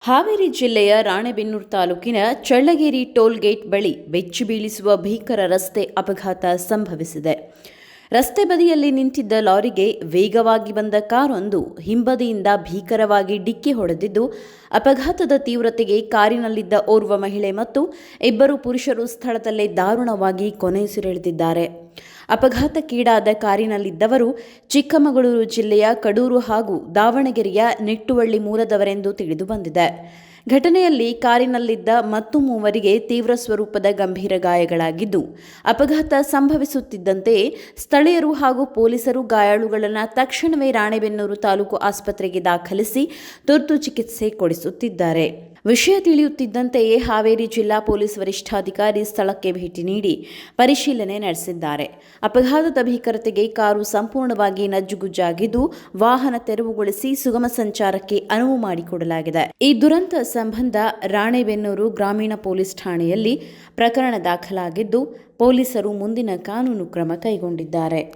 ಹಾವೇರಿ ಜಿಲ್ಲೆಯ ರಾಣೆಬೆನ್ನೂರು ತಾಲೂಕಿನ ಚಳ್ಳಗೇರಿ toll gate ಬಳಿ ಬೆಚ್ಚಿ ಬೀಳಿಸುವ ಭೀಕರ ರಸ್ತೆ ಅಪಘಾತ ಸಂಭವಿಸಿದೆ. ರಸ್ತೆ ಬದಿಯಲ್ಲಿ ನಿಂತಿದ್ದ ಲಾರಿಗೆ ವೇಗವಾಗಿ ಬಂದ ಕಾರೊಂದು ಹಿಂಬದಿಯಿಂದ ಭೀಕರವಾಗಿ ಡಿಕ್ಕಿ ಹೊಡೆದಿದ್ದು, ಅಪಘಾತದ ತೀವ್ರತೆಗೆ ಕಾರಿನಲ್ಲಿದ್ದ ಓರ್ವ ಮಹಿಳೆ ಮತ್ತು ಇಬ್ಬರು ಪುರುಷರು ಸ್ಥಳದಲ್ಲೇ ದಾರುಣವಾಗಿ ಕೊನೆಯುಸಿರೆಳೆದಿದ್ದಾರೆ. ಅಪಘಾತಕ್ಕೀಡಾದ ಕಾರಿನಲ್ಲಿದ್ದವರು ಚಿಕ್ಕಮಗಳೂರು ಜಿಲ್ಲೆಯ ಕಡೂರು ಹಾಗೂ ದಾವಣಗೆರೆಯ ನಿಟ್ಟುವಳ್ಳಿ ಮೂಲದವರೆಂದು ತಿಳಿದುಬಂದಿದೆ. ಘಟನೆಯಲ್ಲಿ ಕಾರಿನಲ್ಲಿದ್ದ ಮತ್ತು ಮೂವರಿಗೆ ತೀವ್ರ ಸ್ವರೂಪದ ಗಂಭೀರ ಗಾಯಗಳಾಗಿದ್ದು, ಅಪಘಾತ ಸಂಭವಿಸುತ್ತಿದ್ದಂತೆಯೇ ಸ್ಥಳೀಯರು ಹಾಗೂ ಪೊಲೀಸರು ಗಾಯಾಳುಗಳನ್ನು ತಕ್ಷಣವೇ ರಾಣೆಬೆನ್ನೂರು ತಾಲೂಕು ಆಸ್ಪತ್ರೆಗೆ ದಾಖಲಿಸಿ ತುರ್ತು ಚಿಕಿತ್ಸೆ ಕೊಡಿಸುತ್ತಿದ್ದಾರೆ. ವಿಷಯ ತಿಳಿಯುತ್ತಿದ್ದಂತೆಯೇ ಹಾವೇರಿ ಜಿಲ್ಲಾ ಪೊಲೀಸ್ ವರಿಷ್ಠಾಧಿಕಾರಿ ಸ್ಥಳಕ್ಕೆ ಭೇಟಿ ನೀಡಿ ಪರಿಶೀಲನೆ ನಡೆಸಿದ್ದಾರೆ. ಅಪಘಾತದ ಭೀಕರತೆಗೆ ಕಾರು ಸಂಪೂರ್ಣವಾಗಿ ನಜ್ಜುಗುಜ್ಜಾಗಿದ್ದು, ವಾಹನ ತೆರವುಗೊಳಿಸಿ ಸುಗಮ ಸಂಚಾರಕ್ಕೆ ಅನುವು ಮಾಡಿಕೊಡಲಾಗಿದೆ. ಈ ದುರಂತ ಸಂಬಂಧ ರಾಣೆಬೆನ್ನೂರು ಗ್ರಾಮೀಣ ಪೊಲೀಸ್ ಠಾಣೆಯಲ್ಲಿ ಪ್ರಕರಣ ದಾಖಲಾಗಿದ್ದು, ಪೊಲೀಸರು ಮುಂದಿನ ಕಾನೂನು ಕ್ರಮ ಕೈಗೊಂಡಿದ್ದಾರೆ.